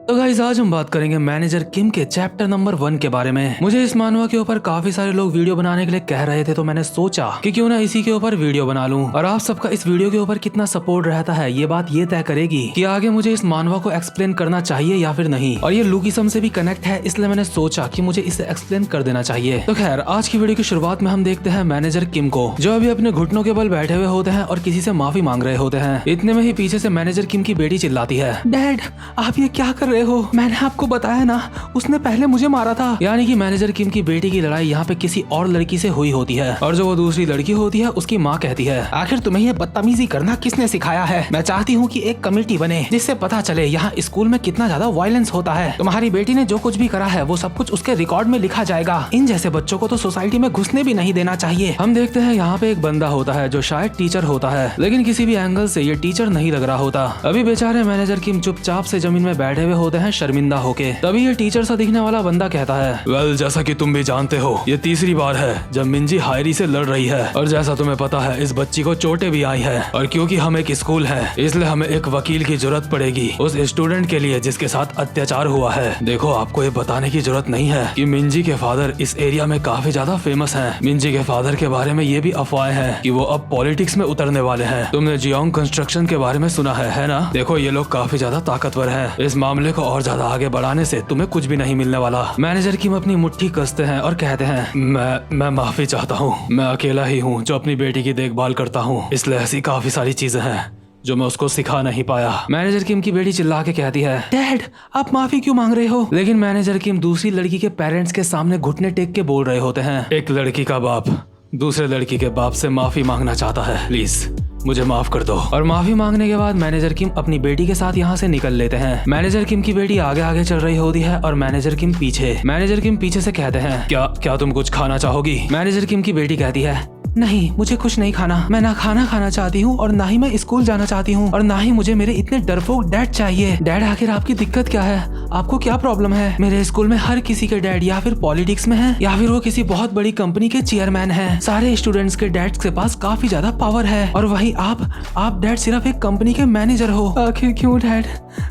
तो गाइस आज हम बात करेंगे मैनेजर किम के चैप्टर नंबर 1 के बारे में। मुझे इस मानवा के ऊपर काफी सारे लोग वीडियो बनाने के लिए कह रहे थे, तो मैंने सोचा कि क्यों ना इसी के ऊपर वीडियो बना लूं। और आप सबका इस वीडियो के ऊपर कितना सपोर्ट रहता है ये बात ये तय करेगी कि आगे मुझे इस मानवा को एक्सप्लेन करना चाहिए या फिर नहीं। और ये लुकिसम से भी कनेक्ट है, इसलिए मैंने सोचा कि मुझे इसे एक्सप्लेन कर देना चाहिए। तो खैर आज की वीडियो की शुरुआत में हम देखते हैं मैनेजर किम को, जो अभी अपने घुटनों के बल बैठे हुए होते हैं और किसी से माफी मांग रहे होते हैं। इतने में ही पीछे से मैनेजर किम की बेटी चिल्लाती है, डैड आप ये क्या कर रहे हो? मैंने आपको बताया ना, उसने पहले मुझे मारा था। यानी कि मैनेजर किम की बेटी की लड़ाई यहाँ पे किसी और लड़की से हुई होती है, और जो वो दूसरी लड़की होती है उसकी माँ कहती है, आखिर तुम्हें ये बदतमीजी करना किसने सिखाया है? मैं चाहती हूँ कि एक कमेटी बने जिससे पता चले यहाँ स्कूल में कितना ज्यादा वायलेंस होता है। तुम्हारी बेटी ने जो कुछ भी करा है वो सब कुछ उसके रिकॉर्ड में लिखा जाएगा। इन जैसे बच्चों को तो सोसाइटी में घुसने भी नहीं देना चाहिए। हम देखते हैं यहाँ पे एक बंदा होता है जो शायद टीचर होता है, लेकिन किसी भी एंगल से ये टीचर नहीं लग रहा होता। अभी बेचारे मैनेजर किम चुपचाप से जमीन में बैठे हुए होते हैं शर्मिंदा होके। तभी ये टीचर सा दिखने वाला बंदा कहता है, वेल जैसा कि तुम भी जानते हो ये तीसरी बार है जब मिंजी हायरी से लड़ रही है, और जैसा तुम्हें पता है इस बच्ची को चोटें भी आई है, और क्योंकि हम एक स्कूल है इसलिए हमें एक वकील की जरूरत पड़ेगी उस स्टूडेंट के लिए जिसके साथ अत्याचार हुआ है। देखो आपको ये बताने की जरूरत नहीं है कि मिंजी के फादर इस एरिया में काफी ज्यादा फेमस हैं। मिंजी के फादर के बारे में ये भी अफवाहें हैं कि वो अब पॉलिटिक्स में उतरने वाले हैं। तुमने जियोंग कंस्ट्रक्शन के बारे में सुना है ना? देखो ये लोग काफी ज्यादा ताकतवर हैं। इस मामले को और ज्यादा आगे बढ़ाने से तुम्हें कुछ भी नहीं मिलने वाला। मैनेजर किम अपनी मुट्ठी कसते हैं और कहते हैं, मैं माफी चाहता हूँ। मैं अकेला ही हूँ जो अपनी बेटी की देखभाल करता हूँ, इसलिए ऐसी काफी सारी चीजें हैं जो मैं उसको सिखा नहीं पाया। मैनेजर किम की बेटी चिल्ला के कहती है, डैड आप माफी क्यों मांग रहे हो? लेकिन मैनेजर किम दूसरी लड़की के पेरेंट्स के सामने घुटने टेक के बोल रहे होते हैं, एक लड़की का बाप दूसरे लड़की के बाप से माफी मांगना चाहता है, प्लीज मुझे माफ कर दो। और माफी मांगने के बाद मैनेजर किम अपनी बेटी के साथ यहाँ से निकल लेते हैं। मैनेजर किम की बेटी आगे आगे चल रही होती है और मैनेजर किम पीछे। मैनेजर किम पीछे से कहते हैं, क्या तुम कुछ खाना चाहोगी? मैनेजर किम की बेटी कहती है, नहीं मुझे कुछ नहीं खाना। मैं ना खाना खाना चाहती हूँ और ना ही मैं स्कूल जाना चाहती हूँ, और ना ही मुझे मेरे इतने डरपोक डैड चाहिए। डैड आखिर आपकी दिक्कत क्या है? आपको क्या प्रॉब्लम है? मेरे स्कूल में हर किसी के डैड या फिर पॉलिटिक्स में है या फिर वो किसी बहुत बड़ी कंपनी के चेयरमैन हैं। सारे स्टूडेंट्स के डैड के पास काफी ज्यादा पावर है, और वहीं आप डैड सिर्फ एक कंपनी के मैनेजर हो। आखिर क्यों डैड?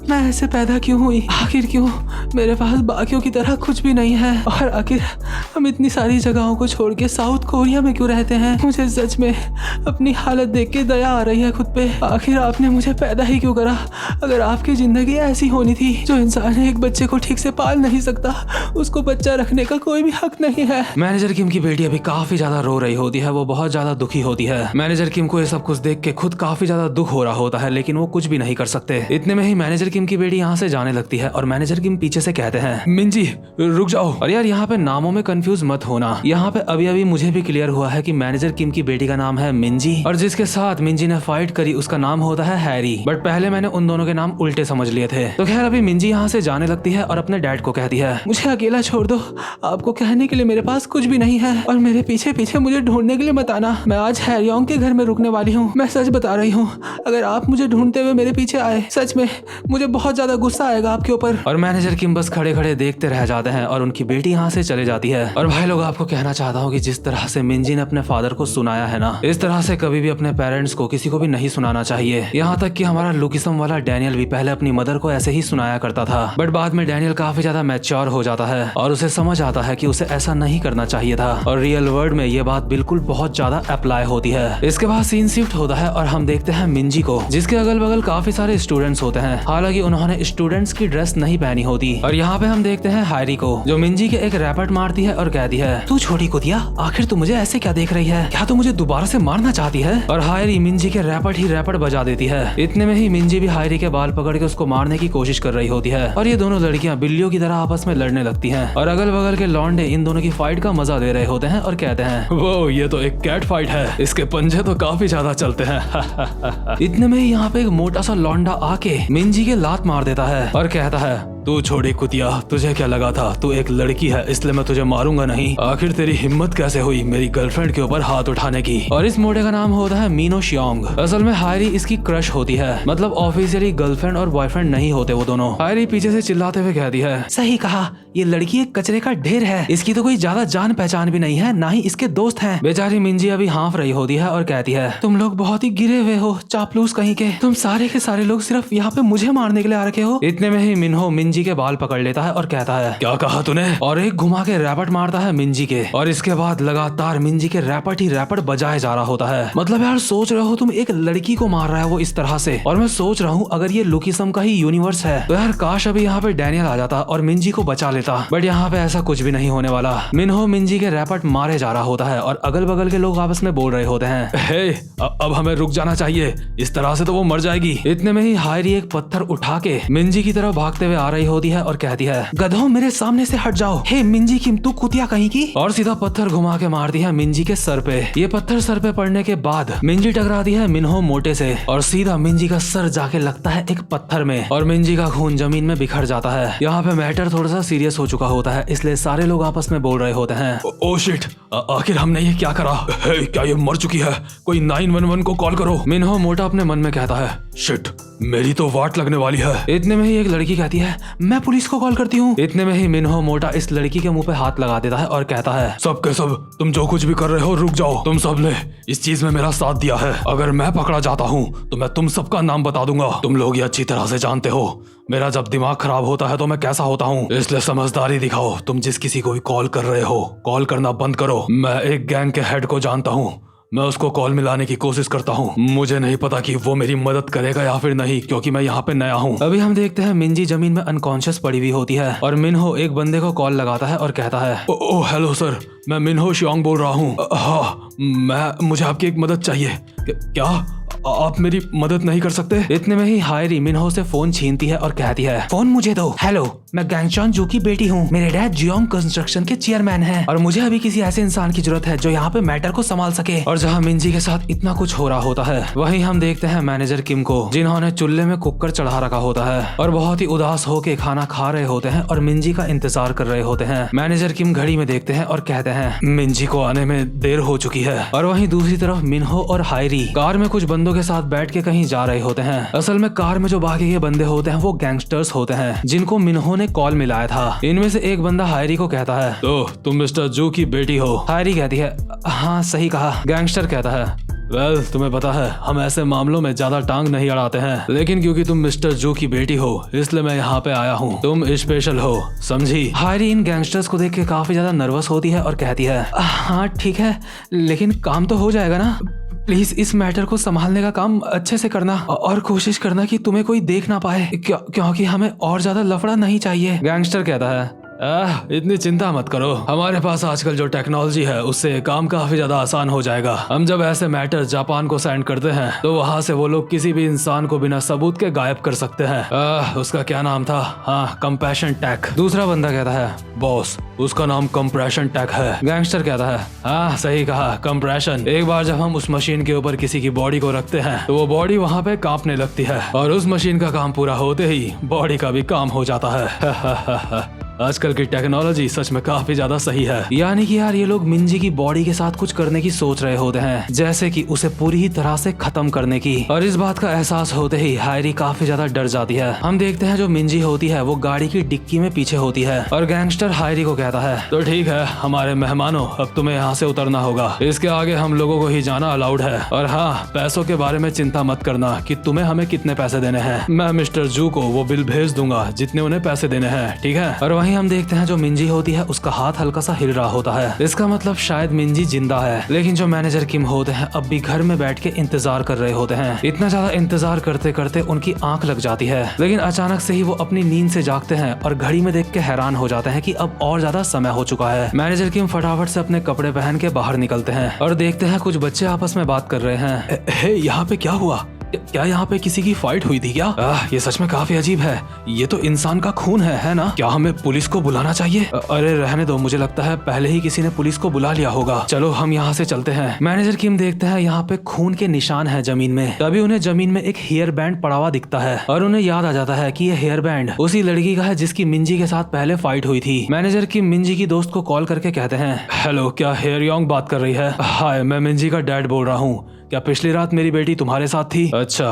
मैं ऐसे पैदा क्यों हुई? आखिर क्यों मेरे पास बाकियों की तरह कुछ भी नहीं है? और आखिर हम इतनी सारी जगहों को छोड़ के साउथ कोरिया में क्यों रहते हैं? मुझे सच में अपनी हालत देख के दया आ रही है खुद पे। आखिर आपने मुझे पैदा ही क्यों करा? अगर आपकी जिंदगी ऐसी होनी थी, जो इंसान एक बच्चे को ठीक से पाल नहीं सकता, उसको बच्चा रखने का कोई भी हक नहीं है। मैनेजर किम की बेटी अभी काफी ज्यादा रो रही होती है, वो बहुत ज्यादा दुखी होती है। मैनेजर किम को ये सब कुछ देख के खुद काफी ज्यादा दुख हो रहा होता है, लेकिन वो कुछ भी नहीं कर सकते। इतने में ही मैनेजर किम की बेटी यहाँ से जाने लगती है और मैनेजर किम पीछे से कहते हैं, मिंजी रुक जाओ। और यार यहाँ पे नामों में कंफ्यूज मत होना। यहाँ पे अभी अभी मुझे भी क्लियर हुआ है कि मैनेजर किम की बेटी का नाम है मिंजी, और जिसके साथ मिंजी ने फाइट करी उसका नाम होता है हैरी। बट पहले मैंने उन दोनों के नाम उल्टे समझ लिए थे। तो खैर अभी मिंजी यहाँ से जाने लगती है और अपने डैड को कहती है, मुझे अकेला छोड़ दो। आपको कहने के लिए मेरे पास कुछ भी नहीं है, और मेरे पीछे पीछे मुझे ढूंढने के लिए मत आना। मैं आज हैरियोंग के घर में रुकने वाली हूँ। मैं सच बता रही हूँ, अगर आप मुझे ढूंढते हुए मेरे पीछे आए, सच में मुझे बहुत ज्यादा गुस्सा आएगा आपके ऊपर। और मैनेजर किम बस खड़े खड़े देखते रह जाते हैं और उनकी बेटी यहाँ से चले जाती है। और भाई लोग आपको कहना चाहता हूँ कि जिस तरह से मिंजी ने अपने फादर को सुनाया है ना, इस तरह से कभी भी अपने पेरेंट्स को किसी को भी नहीं सुनाना चाहिए। यहाँ तक कि हमारा लुकिसम वाला डैनियल भी पहले अपनी मदर को ऐसे ही सुनाया करता था, बट बाद में डैनियल काफी ज्यादा मैच्योर हो जाता है और उसे समझ आता है कि उसे ऐसा नहीं करना चाहिए था, और रियल वर्ल्ड में ये बात बिल्कुल बहुत ज्यादा अप्लाई होती है। इसके बाद सीन शिफ्ट होता है और हम देखते हैं मिंजी को, जिसके अगल बगल काफी सारे स्टूडेंट्स होते हैं। हालांकि उन्होंने स्टूडेंट्स की ड्रेस नहीं पहनी होती। और यहाँ पे हम देखते हैं हैरी को, जो मिंजी के एक रैपट मारती है और कहती है, तू छोटी कुतिया, आखिर तू मुझे ऐसे क्या देख रही है? क्या तू मुझे दोबारा से मारना चाहती है? और हायरी मिंजी के रैपट बजा देती है। इतने में ही मिंजी भी हायरी के बाल पकड़ के उसको मारने की कोशिश कर रही होती है, और ये दोनों लड़कियां बिल्लियों की तरह आपस में लड़ने लगती हैं। और अगल बगल के लौंडे इन दोनों की फाइट का मजा ले रहे होते हैं और कहते हैं, वो ये तो एक कैट फाइट है, इसके पंजे तो काफी ज्यादा चलते हैं। इतने में ही यहाँ पे एक मोटा सा लौंडा आके मिंजी के लात मार देता है और कहता है, तू छोड़ी कुतिया, तुझे क्या लगा था तू एक लड़की है इसलिए मैं तुझे मारूंगा नहीं? आखिर तेरी हिम्मत कैसे हुई मेरी गर्लफ्रेंड के ऊपर हाथ उठाने की? और इस मोटे का नाम होता है मीनो शियोंग। असल में हायरी इसकी क्रश होती है, मतलब ऑफिशियली गर्लफ्रेंड और बॉयफ्रेंड नहीं होते वो दोनों। हायरी पीछे से चिल्लाते हुए कहती है, सही कहा, ये लड़की एक कचरे का ढेर है, इसकी तो कोई ज्यादा जान पहचान भी नहीं है, ना ही इसके दोस्त हैं। बेचारी मिंजी अभी हाँफ रही होती है और कहती है, तुम लोग बहुत ही गिरे हुए हो, चापलूस कहीं के। तुम सारे के सारे लोग सिर्फ यहाँ पे मुझे मारने के लिए आ रखे हो। इतने में ही मिन्हो मिंजी मिंजी के बाल पकड़ लेता है और कहता है क्या कहा तूने, और एक घुमा के रैपट मारता है मिंजी के। और इसके बाद लगातार मिंजी के रैपट ही रैपट बजाए जा रहा होता है। मतलब यार सोच रहे हो तुम, एक लड़की को मार रहा है वो इस तरह से, और मैं सोच रहा हूँ अगर ये लुकिसम का ही यूनिवर्स है तो यार काश अभी यहाँ पे डैनियल आ जाता और मिंजी को बचा लेता। बट यहाँ पे ऐसा कुछ भी नहीं होने वाला। मिनहो मिंजी के रैपट मारे जा रहा होता है और अगल बगल के लोग आपस में बोल रहे होते हैं, हे अब हमें रुक जाना चाहिए, इस तरह से तो वो मर जाएगी। इतने में ही हायरी एक पत्थर उठा के मिंजी की तरफ भागते हुए आ रही होती है और कहती है गधों मेरे सामने से हट जाओ, हे मिंजी किम तू कुतिया कहीं की, और सीधा पत्थर घुमा के मारती है मिंजी के सर पे। ये पत्थर सर पे पड़ने के बाद मिंजी टकराती है मिनहो मोटे से और सीधा मिंजी का सर जाके लगता है एक पत्थर में और मिंजी का खून जमीन में बिखर जाता है। यहाँ पे मैटर थोड़ा सा सीरियस हो चुका होता है, इसलिए सारे लोग आपस में बोल रहे होते हैं, ओ शिट, आखिर हमने ये क्या करा, क्या ये मर चुकी है, कोई 911 को कॉल करो। मिनहो मोटा अपने मन में कहता है, शिट मेरी तो वाट लगने वाली है। इतने में ही एक लड़की कहती है, मैं पुलिस को कॉल करती हूँ। इतने में ही मिनहो मोटा इस लड़की के मुंह पे हाथ लगा देता है और कहता है, सब के सब तुम जो कुछ भी कर रहे हो रुक जाओ, तुम सब ने इस चीज में मेरा साथ दिया है, अगर मैं पकड़ा जाता हूँ तो मैं तुम सबका नाम बता दूंगा। तुम लोग ये अच्छी तरह से जानते हो मेरा जब दिमाग खराब होता है तो मैं कैसा होता हूँ, इसलिए समझदारी दिखाओ। तुम जिस किसी को भी कॉल कर रहे हो कॉल करना बंद करो। मैं एक गैंग के हेड को जानता हूँ, मैं उसको कॉल मिलाने की कोशिश करता हूँ। मुझे नहीं पता कि वो मेरी मदद करेगा या फिर नहीं, क्योंकि मैं यहाँ पे नया हूँ। अभी हम देखते हैं मिंजी जमीन में अनकॉन्शियस पड़ी हुई होती है और मिनहो एक बंदे को कॉल लगाता है और कहता है, ओ हेलो सर, मैं मिनहो शियोंग बोल रहा हूँ। हाँ मुझे आपकी एक मदद चाहिए। क्या आप मेरी मदद नहीं कर सकते? इतने में ही हायरी मिनहो से फोन छीनती है और कहती है, फोन मुझे दो। हेलो, मैं गैंगचॉन जू की बेटी हूँ। मेरे डैड जियोंग कंस्ट्रक्शन के चेयरमैन हैं और मुझे अभी किसी ऐसे इंसान की जरूरत है जो यहाँ पे मैटर को संभाल सके। और जहाँ मिंजी के साथ इतना कुछ हो रहा होता है वहीं हम देखते हैं मैनेजर किम को, जिन्होंने चूल्हे में कुकर चढ़ा रखा होता है और बहुत ही उदास होके खाना खा रहे होते हैं और मिंजी का इंतजार कर रहे होते हैं। मैनेजर किम घड़ी में देखते हैं और कहते हैं, मिंजी को आने में देर हो चुकी है। और वहीं दूसरी तरफ मिनहो और हायरी कार में कुछ बंदों के साथ बैठ के कहीं जा रहे होते हैं। असल में कार में जो बाकी के बंदे होते हैं वो गैंगस्टर्स होते हैं जिनको मिनहो ने कॉल मिलाया था। इनमें से एक बंदा हायरी को कहता है, तो तुम मिस्टर जू की बेटी हो? हायरी कहती है, हाँ सही कहा। गैंगस्टर कहता है, वेल तुम्हें पता है हम ऐसे मामलों में ज्यादा टांग नहीं अड़ाते हैं, लेकिन क्योंकि तुम मिस्टर जू की बेटी हो इसलिए मैं यहाँ पे आया हूँ, तुम स्पेशल हो, समझी? हायरी इन गैंगस्टर्स को देख के काफी ज्यादा नर्वस होती है और कहती है, हाँ ठीक है, लेकिन काम तो हो जाएगा ना? प्लीज इस मैटर को संभालने का काम अच्छे से करना और कोशिश करना कि तुम्हें कोई देख ना पाए, क्योंकि हमें और ज्यादा लफड़ा नहीं चाहिए। गैंगस्टर कहता है, इतनी चिंता मत करो, हमारे पास आजकल जो टेक्नोलॉजी है उससे काम काफी ज्यादा आसान हो जाएगा। हम जब ऐसे मैटर जापान को सेंड करते हैं तो वहाँ से वो लोग किसी भी इंसान को बिना सबूत के गायब कर सकते हैं। उसका क्या नाम था? हाँ, कंप्रेशन टैक। दूसरा बंदा कहता है, बॉस उसका नाम कंप्रेशन टैक है। गैंगस्टर कहता है, हाँ सही कहा, कंप्रेशन। एक बार जब हम उस मशीन के ऊपर किसी की बॉडी को रखते हैं तो वो बॉडी वहाँ पे कांपने लगती है और उस मशीन का काम पूरा होते ही बॉडी का भी काम हो जाता है। आजकल की टेक्नोलॉजी सच में काफी ज्यादा सही है। यानी कि यार ये लोग मिंजी की बॉडी के साथ कुछ करने की सोच रहे होते हैं, जैसे कि उसे पूरी ही तरह से खत्म करने की। और इस बात का एहसास होते ही हायरी काफी ज्यादा डर जाती है। हम देखते हैं जो मिंजी होती है वो गाड़ी की डिक्की में पीछे होती है और गैंगस्टर हायरी को कहता है, तो ठीक है हमारे मेहमानों, अब तुम्हें यहाँ से उतरना होगा, इसके आगे हम लोगों को ही जाना अलाउड है। और हाँ, पैसों के बारे में चिंता मत करना कि तुम्हें हमें कितने पैसे देने हैं, मैं मिस्टर जू को वो बिल भेज दूंगा जितने उन्हें पैसे देने हैं, ठीक है? और वहीं हम देखते हैं जो मिंजी होती है उसका हाथ हल्का सा हिल रहा होता है, इसका मतलब शायद मिंजी जिंदा है। लेकिन जो मैनेजर किम होते हैं अब भी घर में बैठ के इंतजार कर रहे होते हैं। इतना ज्यादा इंतजार करते करते उनकी आंख लग जाती है, लेकिन अचानक से ही वो अपनी नींद से जागते हैं और घड़ी में देख के हैरान हो जाते हैं कि अब और ज्यादा समय हो चुका है। मैनेजर किम फटाफट से अपने कपड़े पहन के बाहर निकलते हैं और देखते हैं कुछ बच्चे आपस में बात कर रहे हैं। यहाँ पे क्या हुआ? क्या यहाँ पे किसी की फाइट हुई थी क्या? ये सच में काफी अजीब है, ये तो इंसान का खून है ना? क्या हमें पुलिस को बुलाना चाहिए? अरे रहने दो, मुझे लगता है पहले ही किसी ने पुलिस को बुला लिया होगा, चलो हम यहाँ से चलते हैं। मैनेजर किम देखते हैं यहाँ पे खून के निशान है जमीन में। तभी उन्हें जमीन में एक हेयर बैंड पड़ा हुआ दिखता है और उन्हें याद आ जाता है कि ये हेयर बैंड उसी लड़की का है जिसकी मिंजी के साथ पहले फाइट हुई थी। मैनेजर किम मिंजी की दोस्त को कॉल करके कहते हैं, हेलो, क्या हेयर योंग बात कर रही है? हाय, मैं मिंजी का डैड बोल रहा हूँ, क्या पिछली रात मेरी बेटी तुम्हारे साथ थी? अच्छा,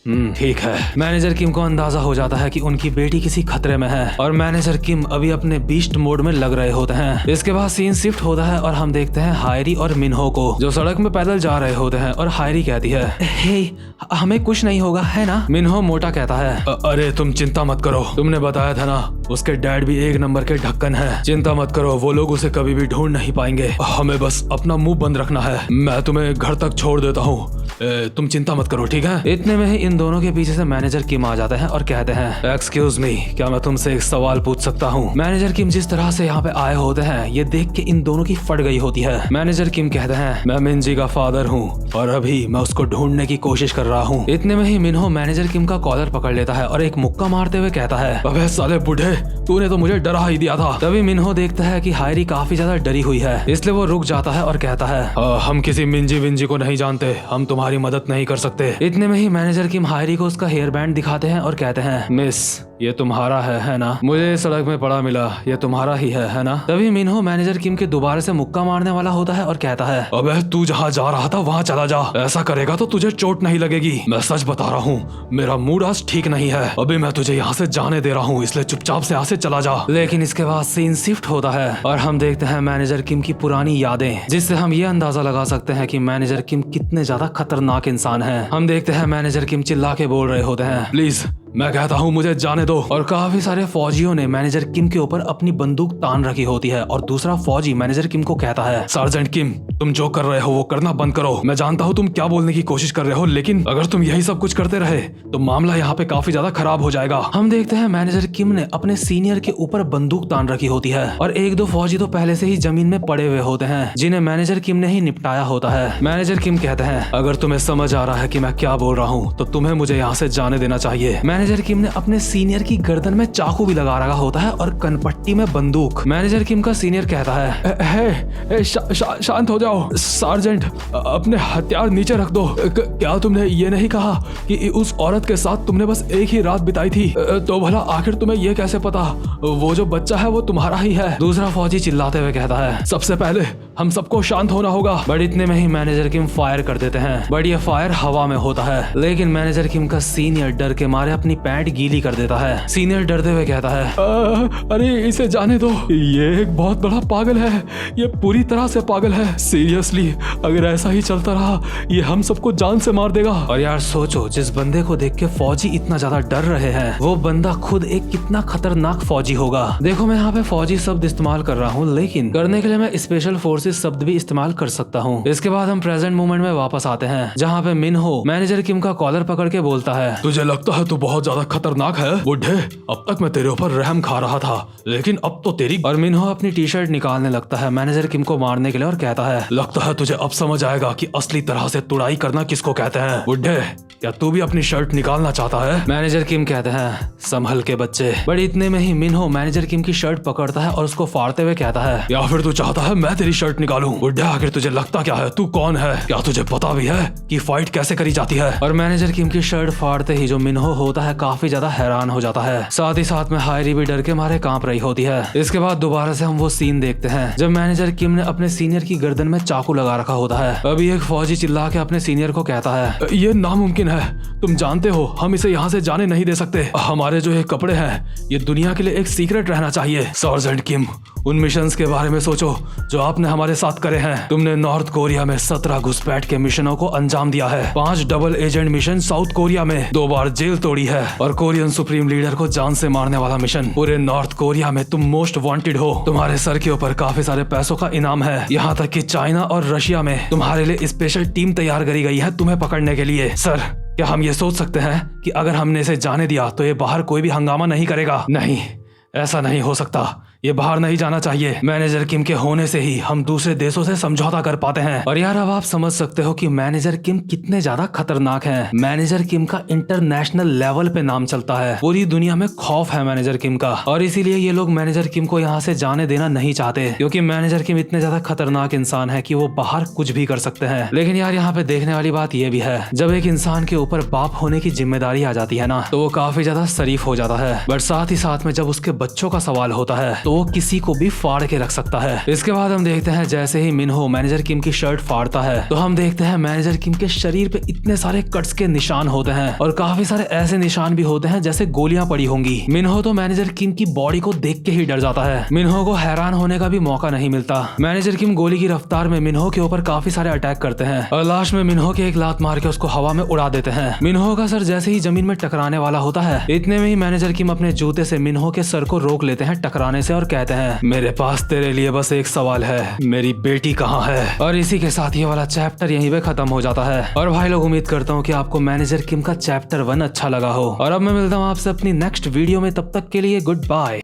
ठीक है। मैनेजर किम को अंदाजा हो जाता है कि उनकी बेटी किसी खतरे में है और मैनेजर किम अभी अपने बीस्ट मोड में लग रहे होते हैं। इसके बाद सीन शिफ्ट होता है और हम देखते हैं हायरी और मिन्हो को जो सड़क में पैदल जा रहे होते हैं और हायरी कहती है, हे हमें कुछ नहीं होगा है ना। मिन्हो मोटा कहता है, अरे तुम चिंता मत करो, तुमने बताया था ना उसके डैड भी एक नंबर के ढक्कन है, चिंता मत करो, वो लोग उसे कभी भी ढूंढ नहीं पाएंगे, हमें बस अपना मुंह बंद रखना है, मैं तुम्हें घर तक छोड़ देता हूँ, तुम चिंता मत करो ठीक है। इतने में ही इन दोनों के पीछे से मैनेजर किम आ जाते हैं और कहते हैं, एक्सक्यूज मी, क्या मैं तुमसे एक सवाल पूछ सकता हूँ। मैनेजर किम जिस तरह से यहाँ पे आए होते हैं ये देख के इन दोनों की फट गई होती है। मैनेजर किम कहते हैं, मैं मिनजी का फादर हूँ और अभी मैं उसको ढूंढने की कोशिश कर रहा हूँ। इतने में ही मिन्हो मैनेजर किम का कॉलर पकड़ लेता है और एक मुक्का मारते हुए कहता है, अबे साले बूढ़े, तूने तो मुझे डरा ही दिया था। तभी मिन्हो देखता है कि हायरी काफी ज्यादा डरी हुई है, इसलिए वो रुक जाता है और कहता है, हम किसी मिंजी विंजी को नहीं जानते, हम तुम्हारी मदद नहीं कर सकते। इतने में ही मैनेजर किम हायरी को उसका हेयर बैंड दिखाते हैं और कहते हैं, मिस ये तुम्हारा है ना, मुझे सड़क में पड़ा मिला, ये तुम्हारा ही है ना। तभी मिन्हो मैनेजर किम के दोबारा से मुक्का मारने वाला होता है और कहता है, अबे तू जहाँ जा रहा था वहाँ चला जा, ऐसा करेगा तो तुझे चोट नहीं लगेगी, मैं सच बता रहा हूँ, मेरा मूड आज ठीक नहीं है, अभी मैं तुझे यहाँ से जाने दे रहा हूँ, इसलिए चुपचाप से यहाँ से चला जा। लेकिन इसके बाद सीन शिफ्ट होता है और हम देखते हैं मैनेजर किम की पुरानी यादें, जिससे हम ये अंदाजा लगा सकते हैं कि मैनेजर किम कितने ज्यादा खतरनाक इंसान है। हम देखते हैं मैनेजर किम चिल्ला के बोल रहे होते हैं, प्लीज मैं कहता हूँ मुझे जाने दो। और काफी सारे फौजियों ने मैनेजर किम के ऊपर अपनी बंदूक तान रखी होती है और दूसरा फौजी मैनेजर किम को कहता है, सार्जेंट किम तुम जो कर रहे हो वो करना बंद करो, मैं जानता हूँ तुम क्या बोलने की कोशिश कर रहे हो, लेकिन अगर तुम यही सब कुछ करते रहे तो मामला यहाँ पे काफी ज्यादा खराब हो जाएगा। हम देखते हैं मैनेजर किम ने अपने सीनियर के ऊपर बंदूक तान रखी होती है और एक दो फौजी तो पहले से ही जमीन में पड़े हुए होते हैं जिन्हें मैनेजर किम ने ही निपटाया होता है। मैनेजर किम कहते हैं, अगर तुम्हें समझ आ रहा है कि मैं क्या बोल रहा हूँ तो तुम्हें मुझे यहाँ से जाने देना चाहिए। मैनेजर किम ने अपने सीनियर की गर्दन में चाकू भी लगा रखा होता है और कनपट्टी में बंदूक। मैनेजर किम का सीनियर कहता है, शांत हो जाओ सार्जेंट, अपने हथियार नीचे रख दो, क्या तुमने ये नहीं कहा कि उस औरत के साथ तुमने बस एक ही रात बिताई थी, तो भला आखिर तुम्हें ये कैसे पता वो जो बच्चा है वो तुम्हारा ही है। दूसरा फौजी चिल्लाते हुए कहता है, सबसे पहले हम सबको शांत होना होगा। बट इतने में ही मैनेजर किम फायर कर देते हैं, बट ये फायर हवा में होता है, लेकिन मैनेजर किम का सीनियर डर के मारे अपनी पैंट गीली कर देता है। सीनियर डरते हुए कहता है, अरे इसे जाने दो, ये एक बहुत बड़ा पागल है, ये पूरी तरह से पागल है, सीरियसली अगर ऐसा ही चलता रहा ये हम सबको जान से मार देगा। और यार सोचो, जिस बंदे को देख के फौजी इतना ज्यादा डर रहे हैं वो बंदा खुद एक कितना खतरनाक फौजी होगा। देखो मैं यहाँ पे फौजी शब्द इस्तेमाल कर रहा हूँ, लेकिन करने के लिए मैं स्पेशल फोर्सेस शब्द भी इस्तेमाल कर सकता हूँ। इसके बाद हम प्रेजेंट मोमेंट में वापस आते हैं जहाँ पे मिन्हो मैनेजर किम का कॉलर पकड़ के बोलता है, तुझे लगता है तू बहुत ज्यादा खतरनाक है बुढ़े, अब तक मैं तेरे ऊपर रहम खा रहा था लेकिन अब तो तेरी। और मिन्हो अपनी टी शर्ट निकालने लगता है मैनेजर किम को मारने के लिए और कहता है, लगता है तुझे अब समझ आएगा कि असली तरह से तुड़ाई करना किसको कहते हैं बुढ़े, क्या तू भी अपनी शर्ट निकालना चाहता है। मैनेजर किम कहते हैं, संभल के बच्चे। बट इतने में ही मिन्हो मैनेजर किम की शर्ट पकड़ता है और उसको फाड़ते हुए कहता है, या फिर तू चाहता है मैं तेरी शर्ट निकालूं बुढ़े, आखिर तुझे लगता क्या है, तू कौन है, क्या तुझे पता भी है कि फाइट कैसे करी जाती है। और मैनेजर किम की शर्ट फाड़ते ही जो मिन्हो होता है काफी ज्यादा हैरान हो जाता है, साथ ही साथ में हायरी भी डर के मारे कांप रही होती है। इसके बाद दोबारा से हम वो सीन देखते हैं जब मैनेजर किम ने अपने सीनियर की गर्दन में चाकू लगा रखा होता है। अभी एक फौजी चिल्ला के अपने सीनियर को कहता है, ये नामुमकिन है, तुम जानते हो हम इसे यहाँ से जाने नहीं दे सकते, हमारे जो ये कपड़े हैं ये दुनिया के लिए एक सीक्रेट रहना चाहिए। सार्जेंट किम, उन मिशंस के बारे में सोचो जो आपने हमारे साथ करे हैं। तुमने नॉर्थ कोरिया में 17 घुसपैठ के मिशनों को अंजाम दिया है, 5 double agent mission south Korea में, 2 बार जेल तोड़ी है और कोरियन सुप्रीम लीडर को जान से मारने वाला मिशन। पूरे नॉर्थ कोरिया में तुम मोस्ट वांटेड हो, तुम्हारे सर के ऊपर काफी सारे पैसों का इनाम है, यहाँ तक कि चाइना और रशिया में तुम्हारे लिए स्पेशल टीम तैयार करी गई है तुम्हें पकड़ने के लिए। सर, क्या हम ये सोच सकते हैं कि अगर हमने इसे जाने दिया तो ये बाहर कोई भी हंगामा नहीं करेगा? नहीं, ऐसा नहीं हो सकता, ये बाहर नहीं जाना चाहिए। मैनेजर किम के होने से ही हम दूसरे देशों से समझौता कर पाते हैं। और यार अब आप समझ सकते हो कि मैनेजर किम कितने ज्यादा खतरनाक हैं। मैनेजर किम का इंटरनेशनल लेवल पे नाम चलता है, पूरी दुनिया में खौफ है मैनेजर किम का, और इसीलिए ये लोग मैनेजर किम को यहाँ से जाने देना नहीं चाहते, क्योंकि मैनेजर किम इतने ज्यादा खतरनाक इंसान है कि वो बाहर कुछ भी कर सकते हैं। लेकिन यार यहाँ पे देखने वाली बात ये भी है, जब एक इंसान के ऊपर बाप होने की जिम्मेदारी आ जाती है ना, तो वो काफी ज्यादा शरीफ हो जाता है। बट साथ ही साथ में जब उसके बच्चों का सवाल होता है तो तो वो किसी को भी फाड़ के रख सकता है। इसके बाद हम देखते हैं जैसे ही मिनहो मैनेजर किम की शर्ट फाड़ता है तो हम देखते हैं मैनेजर किम के शरीर पे इतने सारे कट्स के निशान होते हैं और काफी सारे ऐसे निशान भी होते हैं जैसे गोलियां पड़ी होंगी। मिनहो तो मैनेजर किम की बॉडी को देख के ही डर जाता है। मिनहो को हैरान होने का भी मौका नहीं मिलता। मैनेजर किम गोली की रफ्तार में मिनहो के ऊपर काफी सारे अटैक करते हैं और लास्ट में मिनहो के एक लात मार के उसको हवा में उड़ा देते हैं। मिनहो का सर जैसे ही जमीन में टकराने वाला होता है इतने में ही मैनेजर किम अपने जूते से मिनहो के सर को रोक लेते हैं टकराने से और कहते हैं, मेरे पास तेरे लिए बस एक सवाल है, मेरी बेटी कहाँ है। और इसी के साथ ये वाला चैप्टर यहीं पे खत्म हो जाता है। और भाई लोग उम्मीद करता हूँ कि आपको मैनेजर किम का चैप्टर 1 अच्छा लगा हो और अब मैं मिलता हूँ आपसे अपनी नेक्स्ट वीडियो में। तब तक के लिए गुड बाय।